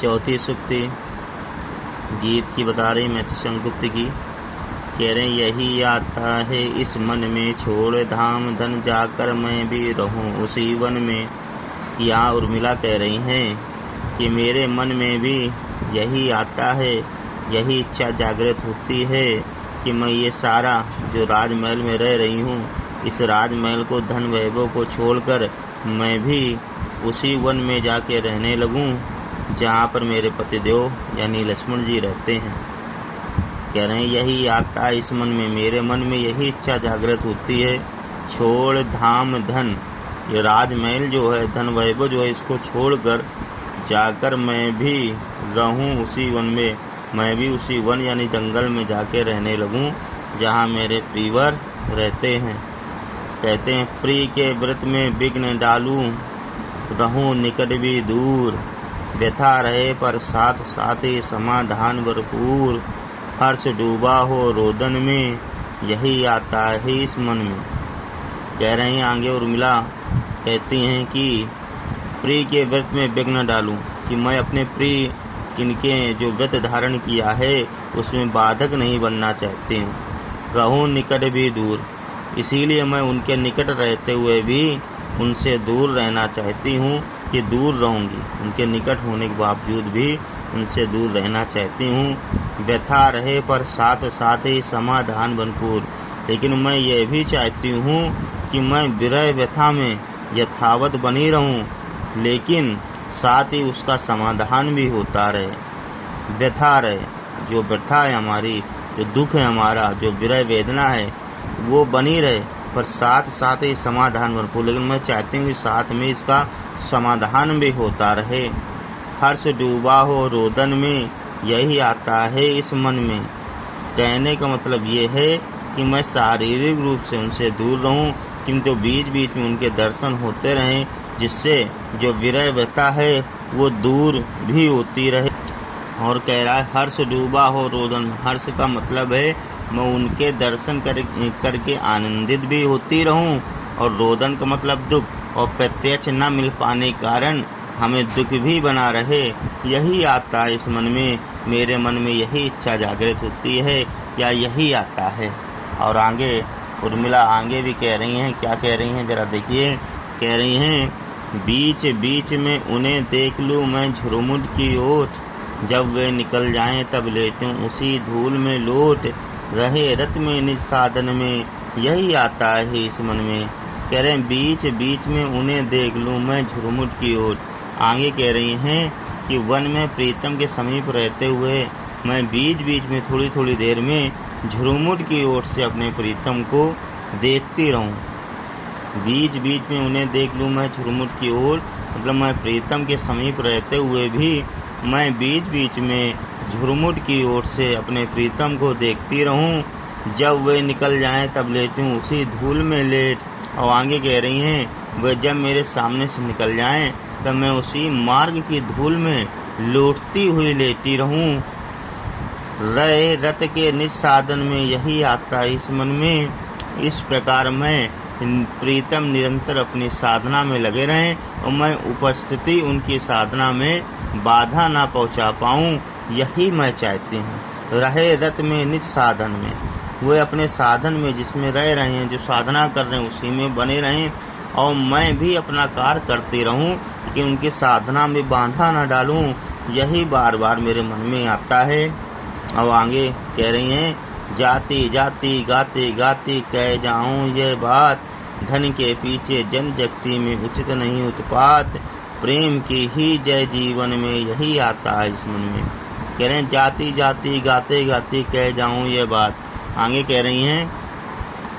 चौथी सूक्ति गीत की बता रही मैथिली संगुप्त की। कह रहे यही आता है इस मन में, छोड़ धाम धन जाकर मैं भी रहूं उसी वन में। यहाँ उर्मिला कह रही हैं कि मेरे मन में भी यही आता है, यही इच्छा जागृत होती है कि मैं ये सारा जो राजमहल में रह रही हूँ, इस राजमहल को धन वैभव को छोड़कर मैं भी उसी वन में जाके रहने लगूं जहाँ पर मेरे पतिदेव यानी लक्ष्मण जी रहते हैं। कह रहे हैं यही आता है इस मन में, मेरे मन में यही इच्छा जागृत होती है, छोड़ धाम धन, ये राजमहल जो है धन वैभव जो है इसको छोड़कर जाकर मैं भी रहूं उसी वन में, मैं भी उसी वन यानी जंगल में जाके रहने लगूं जहाँ मेरे प्रियवर रहते हैं। कहते हैं प्रिय के व्रत में विघ्न डालूं, रहूं निकट भी दूर, व्यथा रहे पर साथ साथ ही समाधान भरपूर, हर्ष डूबा हो रोदन में, यही आता है इस मन में। कह रहे हैं आगे उर्मिला कहती हैं कि प्रिय के व्रत में विघ्न डालूं, कि मैं अपने प्रिय किनके जो व्रत धारण किया है उसमें बाधक नहीं बनना चाहती हूँ। रहूं निकट भी दूर, इसीलिए मैं उनके निकट रहते हुए भी उनसे दूर रहना चाहती हूँ कि दूर रहूँगी, उनके निकट होने के बावजूद भी उनसे दूर रहना चाहती हूँ। व्यथा रहे पर साथ साथ ही समाधान भरपूर, लेकिन मैं ये भी चाहती हूँ कि मैं विरह व्यथा में यथावत बनी रहूँ, लेकिन साथ ही उसका समाधान भी होता रहे। व्यथा रहे, जो व्यथा है हमारी, जो दुख है हमारा, जो विरह वेदना है वो बनी रहे, पर साथ साथ ही समाधान भरपूर, लेकिन मैं चाहती हूँ कि साथ में इसका समाधान भी होता रहे। हर्ष डूबा हो रोदन में, यही आता है इस मन में। कहने का मतलब ये है कि मैं शारीरिक रूप से उनसे दूर रहूं, किंतु बीच बीच में उनके दर्शन होते रहें, जिससे जो विरह व्यथा है वो दूर भी होती रहे। और कह रहा है हर्ष डूबा हो रोदन, हर्ष का मतलब है मैं उनके दर्शन करके आनंदित भी होती रहूं, और रोदन का मतलब दुख, और प्रत्यक्ष न मिल पाने के कारण हमें दुख भी बना रहे, यही आता है इस मन में, मेरे मन में यही इच्छा जागृत होती है, या यही आता है। और आगे उर्मिला आगे भी कह रही हैं, क्या कह रही हैं जरा देखिए। कह रही हैं बीच बीच में उन्हें देख लूँ मैं झुरमुट की ओट, जब वे निकल जाएं तब लेटूं उसी धूल में लोट, रहे रत में निज साधन में, यही आता है इस मन में। कह रहे हैं बीच बीच में उन्हें देख लूँ मैं झुरमुट की ओर। आगे कह रही हैं कि वन में प्रीतम के समीप रहते हुए मैं बीच बीच में थोड़ी थोड़ी देर में झुरमुट की ओर से अपने प्रीतम को देखती रहूं। बीच बीच में उन्हें देख लूँ मैं झुरमुट की ओर, मतलब मैं प्रीतम के समीप रहते हुए भी मैं बीच बीच में झुरमुट की ओर से अपने प्रीतम को देखती रहूं, जब वे निकल जाएं तब लेटूं उसी धूल में लेट। और आगे कह रही हैं वे जब मेरे सामने से निकल जाएं तब मैं उसी मार्ग की धूल में लौटती हुई लेटी रहूं। रहे रत के निज साधन में, यही आता है इस मन में। इस प्रकार मैं प्रीतम निरंतर अपनी साधना में लगे रहें और मैं उपस्थिति उनकी साधना में बाधा ना पहुंचा पाऊं, यही मैं चाहती हूँ। रहे रत में निज साधन में, वे अपने साधन में जिसमें रह रहे हैं, जो साधना कर रहे हैं उसी में बने रहें, और मैं भी अपना कार्य करती रहूं, लेकिन उनकी साधना में बाधा ना डालूं, यही बार बार मेरे मन में आता है। और आगे कह रही हैं जाती जाती गाती गाती कह जाऊं ये बात, धन के पीछे जन जगती में उचित नहीं उत्पात, प्रेम की ही जय जीवन में, यही आता है इस मन में। कह रहे हैं जाती जाती गाते गाते कह जाऊं ये बात। आगे कह रही हैं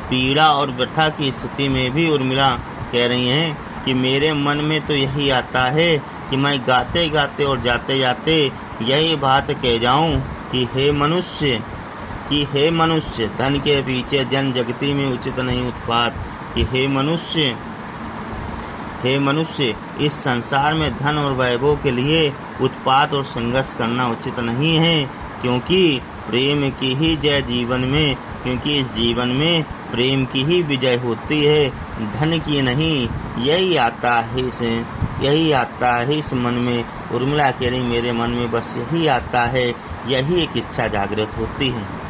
पीड़ा और व्यथा की स्थिति में भी उर्मिला कह रही हैं कि मेरे मन में तो यही आता है कि मैं गाते गाते और जाते जाते यही बात कह जाऊं कि हे मनुष्य धन के पीछे जन जगती में उचित नहीं उत्पात, कि हे मनुष्य इस संसार में धन और वैभव के लिए उत्पात और संघर्ष करना उचित नहीं है, क्योंकि प्रेम की ही जय जीवन में, क्योंकि इस जीवन में प्रेम की ही विजय होती है, धन की नहीं। यही आता है इस मन में उर्मिला कह रही मेरे मन में बस यही आता है, यही एक इच्छा जागृत होती है।